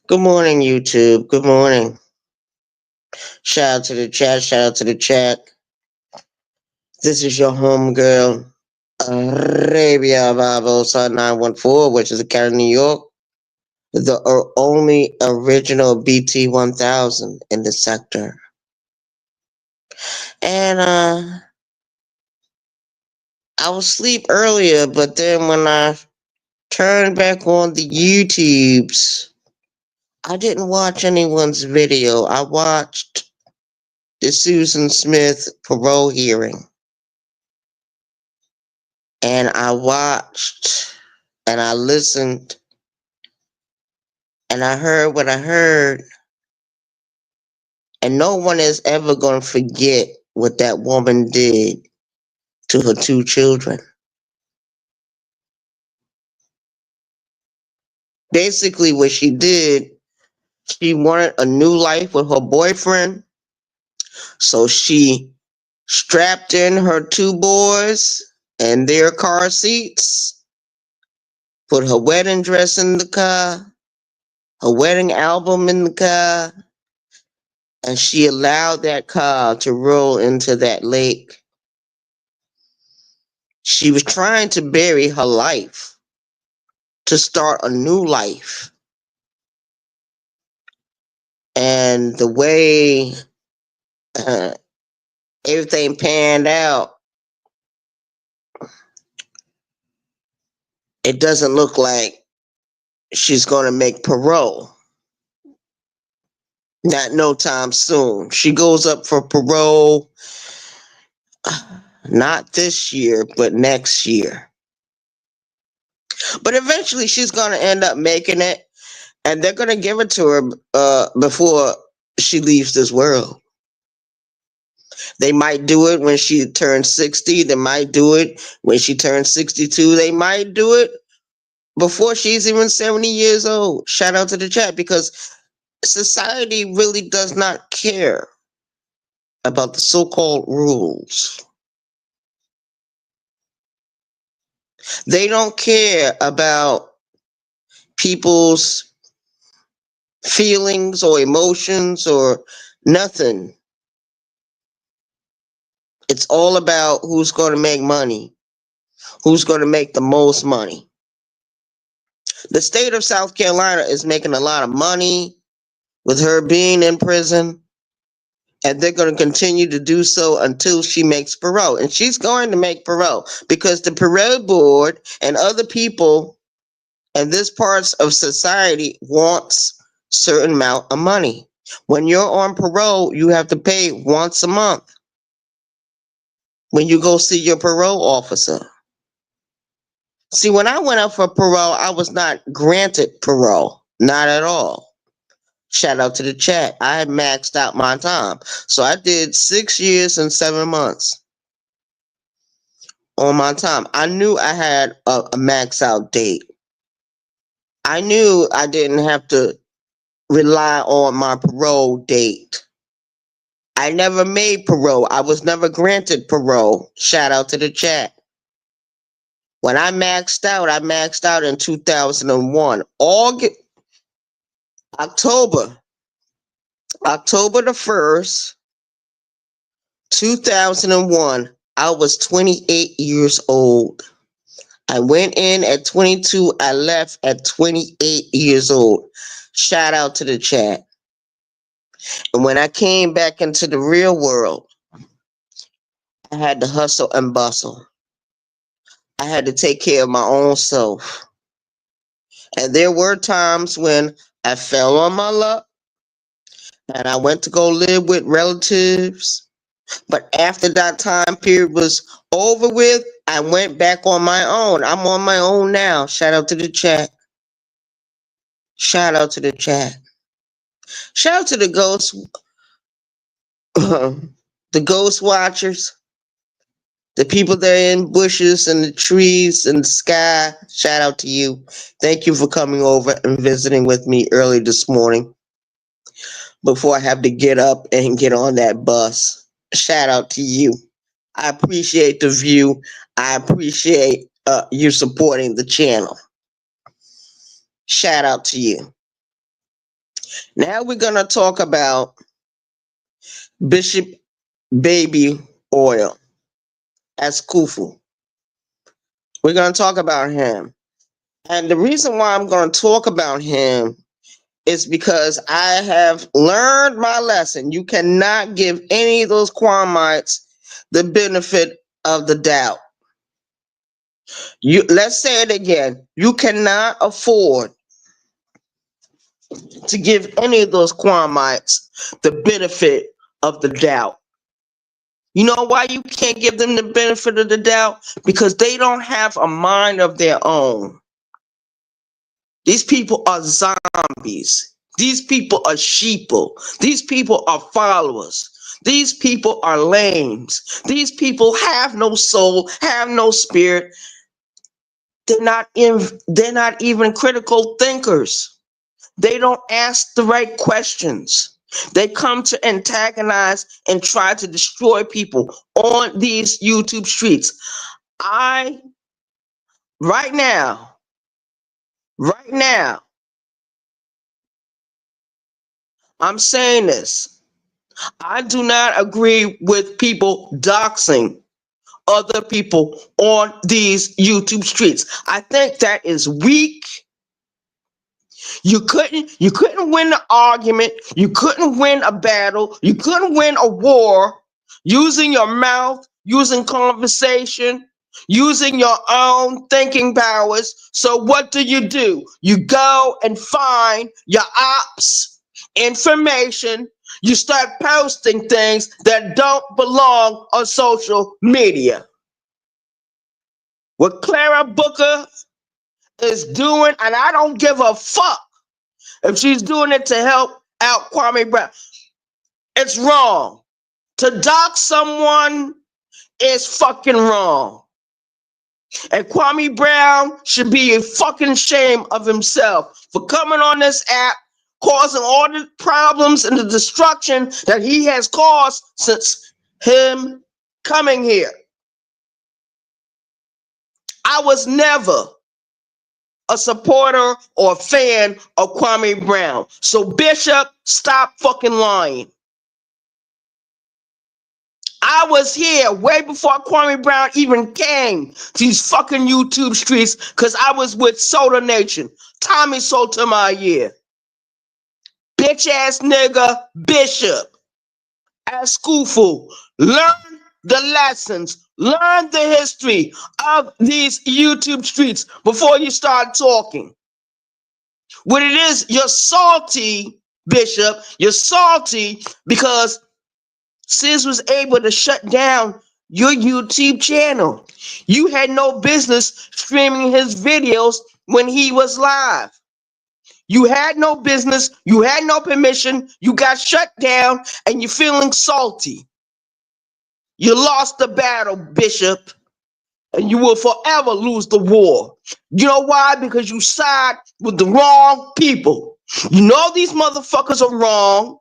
Good morning, YouTube. Good morning. Shout out to the chat. Shout out to the chat. This is your homegirl, Arabia Barbosa 914, which is a county of New York. The only original BT 1000 in the sector. And I was asleep earlier, but then when I turned back on the YouTubes, I didn't watch anyone's video. I watched the Susan Smith parole hearing. And I watched and I listened and I heard what I heard. And no one is ever going to forget what that woman did to her two children. Basically, what she did, she wanted a new life with her boyfriend. So she strapped in her two boys in their car seats, put her wedding dress in the car, her wedding album in the car, and she allowed that car to roll into that lake. She was trying to bury her life, to start a new life. And the way uh, everything panned out, it doesn't look like she's going to make parole. Not no time soon. She goes up for parole not this year, but next year. But eventually she's going to end up making it, and they're going to give it to her before she leaves this world. They might do it when she turns 60. They might do it when she turns 62. They might do it before she's even 70 years old. Shout out to the chat, because society really does not care about the so-called rules. They don't care about people's feelings or emotions or nothing. It's all about who's going to make money, who's going to make the most money. The state of South Carolina is making a lot of money with her being in prison, and they're going to continue to do so until she makes parole. And she's going to make parole because the parole board and other people in this parts of society wants certain amount of money. When you're on parole, you have to pay once a month when you go see your parole officer. See, when I went up for parole, I was not granted parole. Not at all. Shout out to the chat. I had maxed out my time. So I did 6 years and 7 months on my time. I knew I had a max out date. I knew I didn't have to rely on my parole date. I never made parole. I was never granted parole. Shout out to the chat. When I maxed out in 2001. October. October the 1st, 2001. I was 28 years old. I went in at 22. I left at 28 years old. Shout out to the chat. And when I came back into the real world, I had to hustle and bustle. I had to take care of my own self. And there were times when I fell on my luck and I went to go live with relatives. But after that time period was over with, I went back on my own. I'm on my own now. Shout out to the chat. Shout out to the chat. Shout out to the ghosts, the ghost watchers, the people that are in bushes and the trees and the sky. Shout out to you. Thank you for coming over and visiting with me early this morning before I have to get up and get on that bus. Shout out to you. I appreciate the view. I appreciate you supporting the channel. Shout out to you. Now we're going to talk about Bishop Baby Oil as Kufu. We're going to talk about him. And the reason why I'm going to talk about him is because I have learned my lesson. You cannot give any of those Kwamites the benefit of the doubt. Let's say it again. You cannot afford to give any of those Kwamites the benefit of the doubt. You know why you can't give them the benefit of the doubt? Because they don't have a mind of their own. These people are zombies. These people are sheeple. These people are followers. These people are lames. These people have no soul, have no spirit. They're not even critical thinkers. They don't ask the right questions. They come to antagonize and try to destroy people on these YouTube streets. Right now, I'm saying this. I do not agree with people doxing other people on these YouTube streets. I think that is weak. You couldn't win the argument. You couldn't win a battle. You couldn't win a war using your mouth, using conversation, using your own thinking powers. So what do? You go and find your ops information. You start posting things that don't belong on social media. What Clara Booker is doing, and I don't give a fuck if she's doing it to help out Kwame Brown. It's wrong. To dox someone is fucking wrong. And Kwame Brown should be a fucking shame of himself for coming on this app, causing all the problems and the destruction that he has caused since him coming here. I was never a supporter or a fan of Kwame Brown. So Bishop, stop fucking lying. I was here way before Kwame Brown even came to these fucking YouTube streets because I was with Soda Nation. Tommy Sotomayor. Bitch ass nigga Bishop. As Kufu. Learn the lessons. Learn the history of these YouTube streets before you start talking. What it is, you're salty, Bishop. You're salty because Sis was able to shut down your YouTube channel. You had no business streaming his videos when he was live. You had no business. You had no permission. You got shut down and you're feeling salty. You lost the battle, Bishop, and you will forever lose the war. You know why? Because you side with the wrong people. You know these motherfuckers are wrong.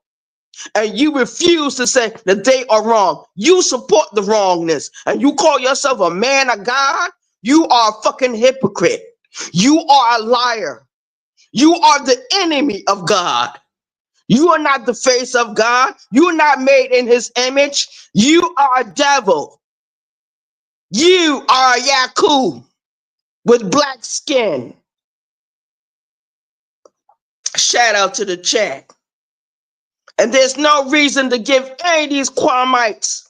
And you refuse to say that they are wrong. You support the wrongness and you call yourself a man of God. You are a fucking hypocrite. You are a liar. You are the enemy of God. You are not the face of God. You are not made in his image. You are a devil. You are a Yaku with black skin. Shout out to the chat. And there's no reason to give any of these Kwamites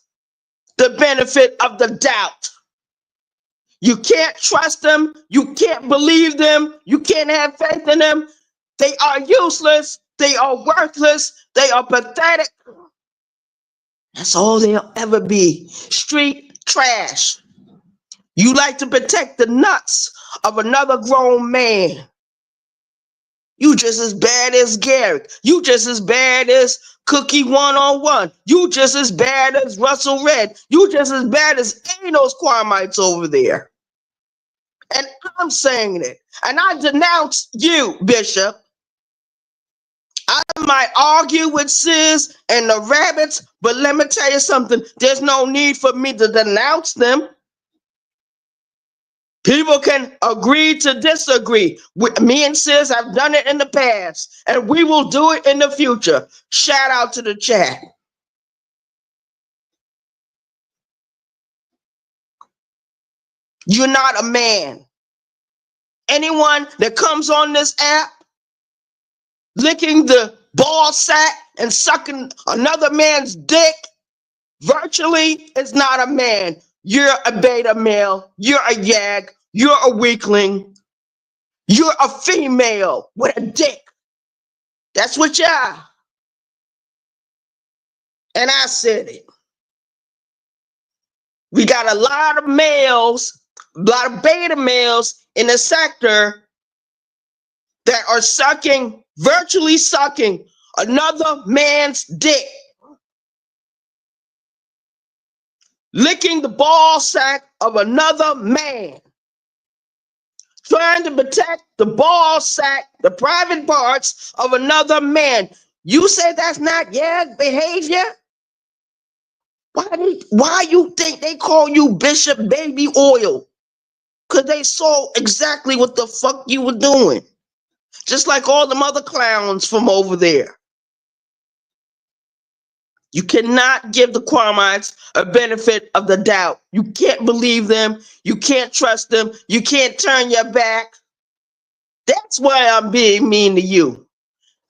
the benefit of the doubt. You can't trust them. You can't believe them. You can't have faith in them. They are useless. They are worthless. They are pathetic. That's all they'll ever be. Street trash. You like to protect the nuts of another grown man. You just as bad as Garrick. You just as bad as Cookie 101. You just as bad as Russell Red. You just as bad as any of those Kwamites over there. And I'm saying it. And I denounce you, Bishop. I might argue with Sis and the rabbits, but let me tell you something. There's no need for me to denounce them. People can agree to disagree. Me and sis have done it in the past, and we will do it in the future. Shout out to the chat. You're not a man. Anyone that comes on this app licking the ball sack and sucking another man's dick virtually is not a man. You're a beta male. You're a yag. You're a weakling. You're a female with a dick. That's what you are. And I said it. We got a lot of males, a lot of beta males in the sector that are virtually sucking another man's dick, licking the ball sack of another man, trying to protect the ball sack, the private parts of another man. You say that's not behavior? Why you think they call you Bishop Baby Oil? Because they saw exactly what the fuck you were doing. Just like all them other clowns from over there. You cannot give the Quamites a benefit of the doubt. You can't believe them. You can't trust them. You can't turn your back. That's why I'm being mean to you.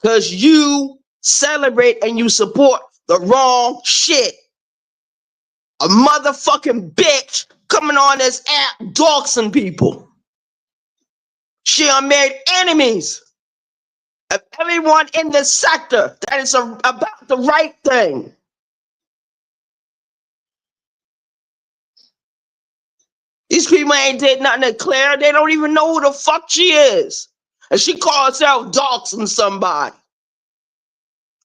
Because you celebrate and you support the wrong shit. A motherfucking bitch coming on this app doxing people. She done made enemies of everyone in this sector that is about the right thing. These people ain't did nothing to Claire. They don't even know who the fuck she is. And she calls herself doxing somebody.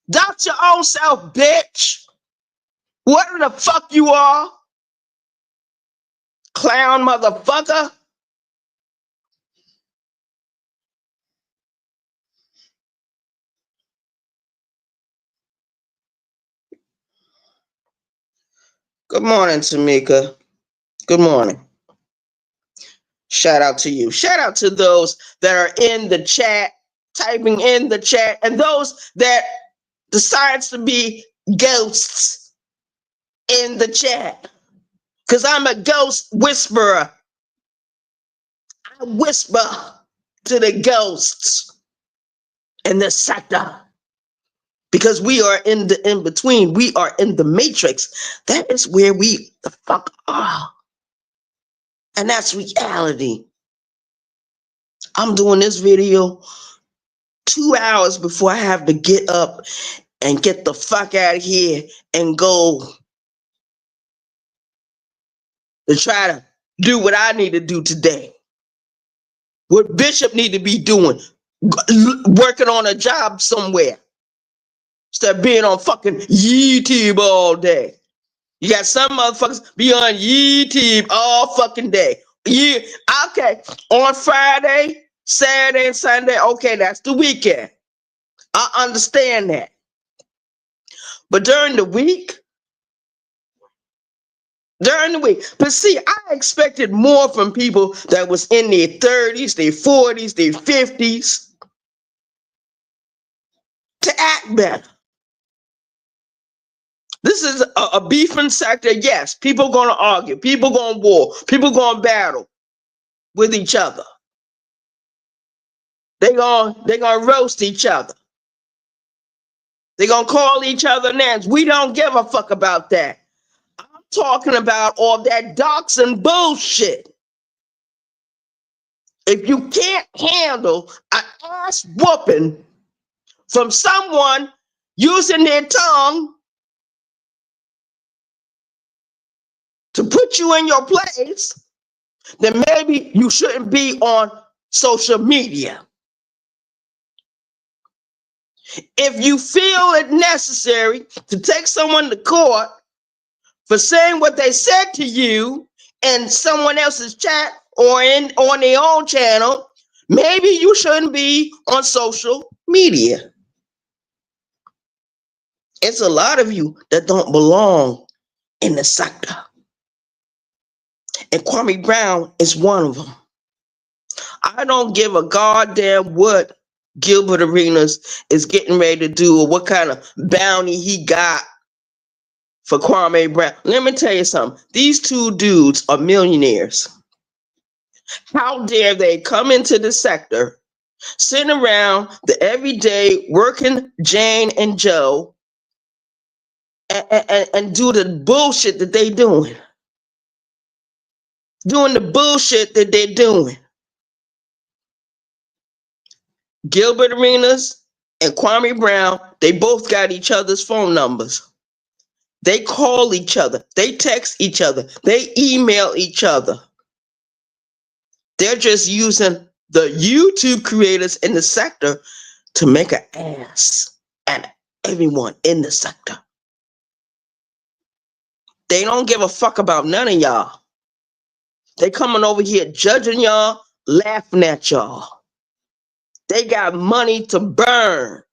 Dox your own self, bitch. Whatever the fuck you are. Clown motherfucker. Good morning, Tamika. Good morning. Shout out to you. Shout out to those that are in the chat, typing in the chat, and those that decides to be ghosts in the chat. Because I'm a ghost whisperer. I whisper to the ghosts in the sector. Because we are in the in-between. We are in the matrix. That is where we the fuck are. And that's reality. I'm doing this video 2 hours before I have to get up and get the fuck out of here and go to try to do what I need to do today. What Bishop need to be doing. Working on a job somewhere. Instead of being on fucking YouTube all day. You got some motherfuckers be on YouTube all fucking day. Yeah, okay. On Friday, Saturday, and Sunday, okay, that's the weekend. I understand that. But during the week, but see, I expected more from people that was in their 30s, their 40s, their 50s to act better. This is a beefing sector. Yes, people going to argue. People going to war. People going to battle with each other. They going to roast each other. They going to call each other names. We don't give a fuck about that. I'm talking about all that doxing bullshit. If you can't handle an ass whooping from someone using their tongue to put you in your place, then maybe you shouldn't be on social media. If you feel it necessary to take someone to court for saying what they said to you in someone else's chat or on their own channel, maybe you shouldn't be on social media. It's a lot of you that don't belong in the sector. And Kwame Brown is one of them. I don't give a goddamn what Gilbert Arenas is getting ready to do or what kind of bounty he got for Kwame Brown. Let me tell you something. These two dudes are millionaires. How dare they come into the sector, sitting around the everyday working Jane and Joe and do the bullshit that they doing. Doing the bullshit that they're doing. Gilbert Arenas and Kwame Brown, they both got each other's phone numbers. They call each other. They text each other. They email each other. They're just using the YouTube creators in the sector to make an ass at everyone in the sector. They don't give a fuck about none of y'all. They coming over here judging y'all, laughing at y'all. They got money to burn.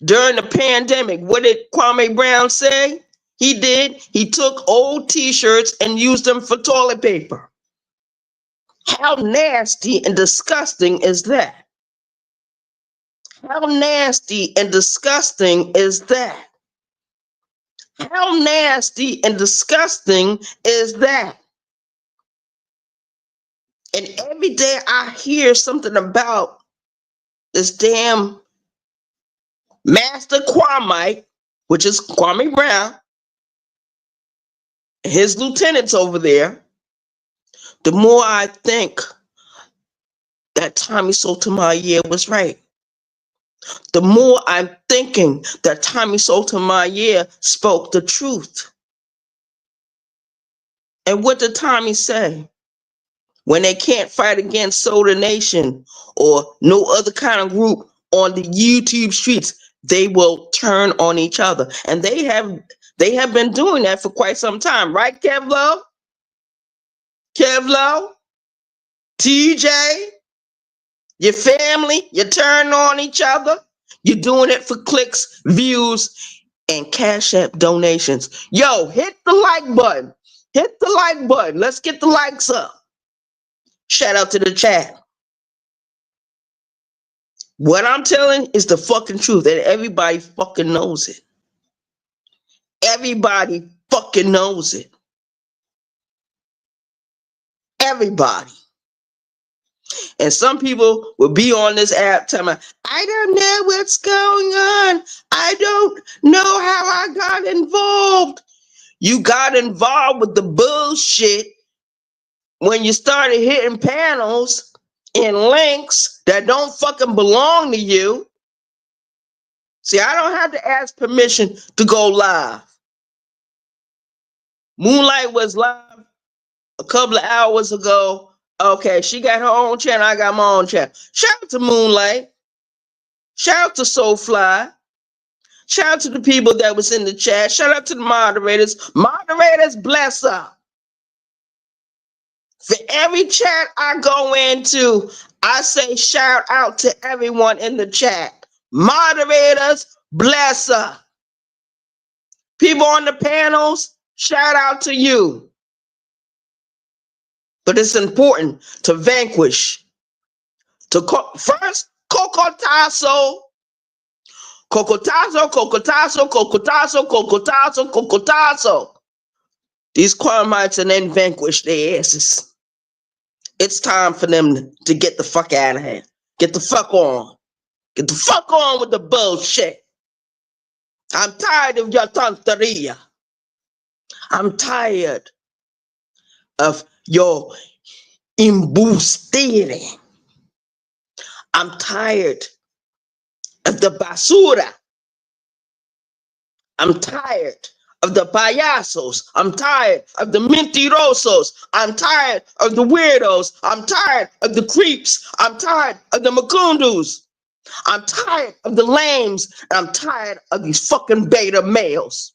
During the pandemic, what did Kwame Brown say? He took old t-shirts and used them for toilet paper. How nasty and disgusting is that? How nasty and disgusting is that? How nasty and disgusting is that? And every day I hear something about this damn Master Kwame, which is Kwame Brown, and his lieutenants over there. The more I think that Tommy Sotomayor was right, the more I'm thinking that Tommy Sotomayor spoke the truth. And what did Tommy say? When they can't fight against Soda Nation or no other kind of group on the YouTube streets, they will turn on each other. And they have been doing that for quite some time, right, Kevlo? Kevlo? TJ? Your family? You turn on each other? You're doing it for clicks, views, and Cash App donations. Yo, hit the like button. Hit the like button. Let's get the likes up. Shout out to the chat. What I'm telling is the fucking truth, and everybody fucking knows it. Everybody fucking knows it. Everybody. And some people will be on this app telling me, I don't know what's going on. I don't know how I got involved. You got involved with the bullshit when you started hitting panels and links that don't fucking belong to you. See, I don't have to ask permission to go live. Moonlight was live a couple of hours ago. Okay, she got her own channel. I got my own channel. Shout out to Moonlight. Shout out to Soulfly. Shout out to the people that was in the chat. Shout out to the moderators. Moderators, bless up. For every chat I go into, I say shout out to everyone in the chat. Moderators, bless up. People on the panels, shout out to you. But it's important to vanquish. First, Cocotazo. These Quamites and then vanquish their asses. It's time for them to get the fuck out of here. Get the fuck on. Get the fuck on with the bullshit. I'm tired of your tonteria. I'm tired of your embustering. I'm tired of the basura. I'm tired of the payasos. I'm tired of the mentirosos. I'm tired of the weirdos. I'm tired of the creeps. I'm tired of the macundus. I'm tired of the lames. And I'm tired of these fucking beta males.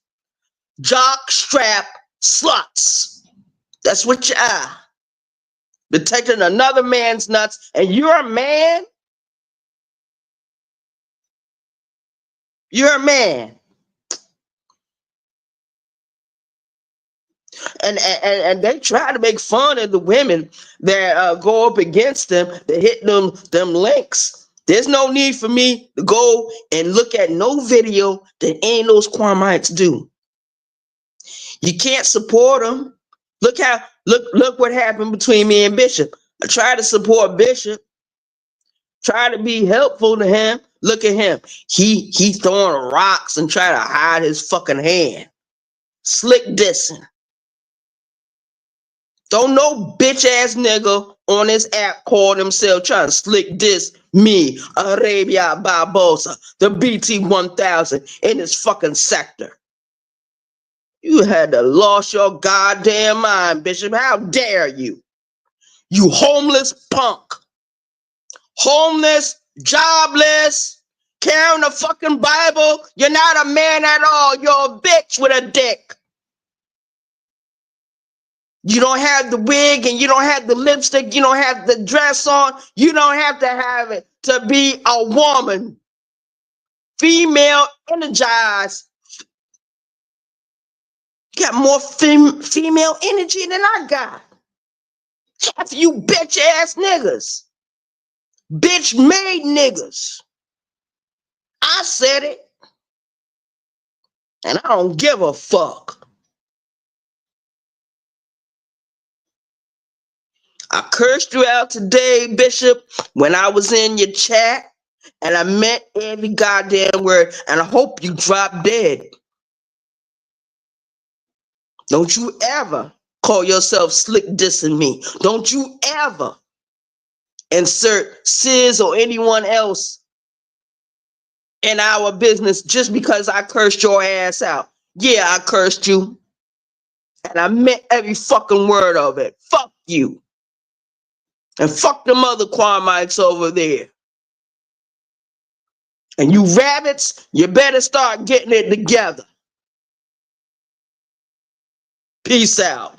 Jock strap sluts. That's what you are. Been taking another man's nuts, and you're a man? You're a man. And they try to make fun of the women that go up against them, that hit them links. There's no need for me to go and look at no video that any of those Kwamites do. You can't support them. Look what happened between me and Bishop. I tried to support Bishop, try to be helpful to him. Look at him. He throwing rocks and try to hide his fucking hand. Slick dissing. Don't no bitch ass nigga on this app call himself trying to slick diss me, Arabia Barbosa, the BT 1000 in this fucking sector. You had to lost your goddamn mind, Bishop. How dare you? You homeless punk. Homeless, jobless, carrying the fucking Bible. You're not a man at all. You're a bitch with a dick. You don't have the wig and you don't have the lipstick. You don't have the dress on. You don't have to have it to be a woman. Female energized. You got more female energy than I got. Half you bitch ass niggas. Bitch made niggas. I said it. And I don't give a fuck. I cursed you out today, Bishop, when I was in your chat, and I meant every goddamn word, and I hope you drop dead. Don't you ever call yourself slick dissing me. Don't you ever insert Sis or anyone else in our business just because I cursed your ass out. Yeah, I cursed you. And I meant every fucking word of it. Fuck you. And fuck them other Kwamites over there. And you rabbits, you better start getting it together. Peace out.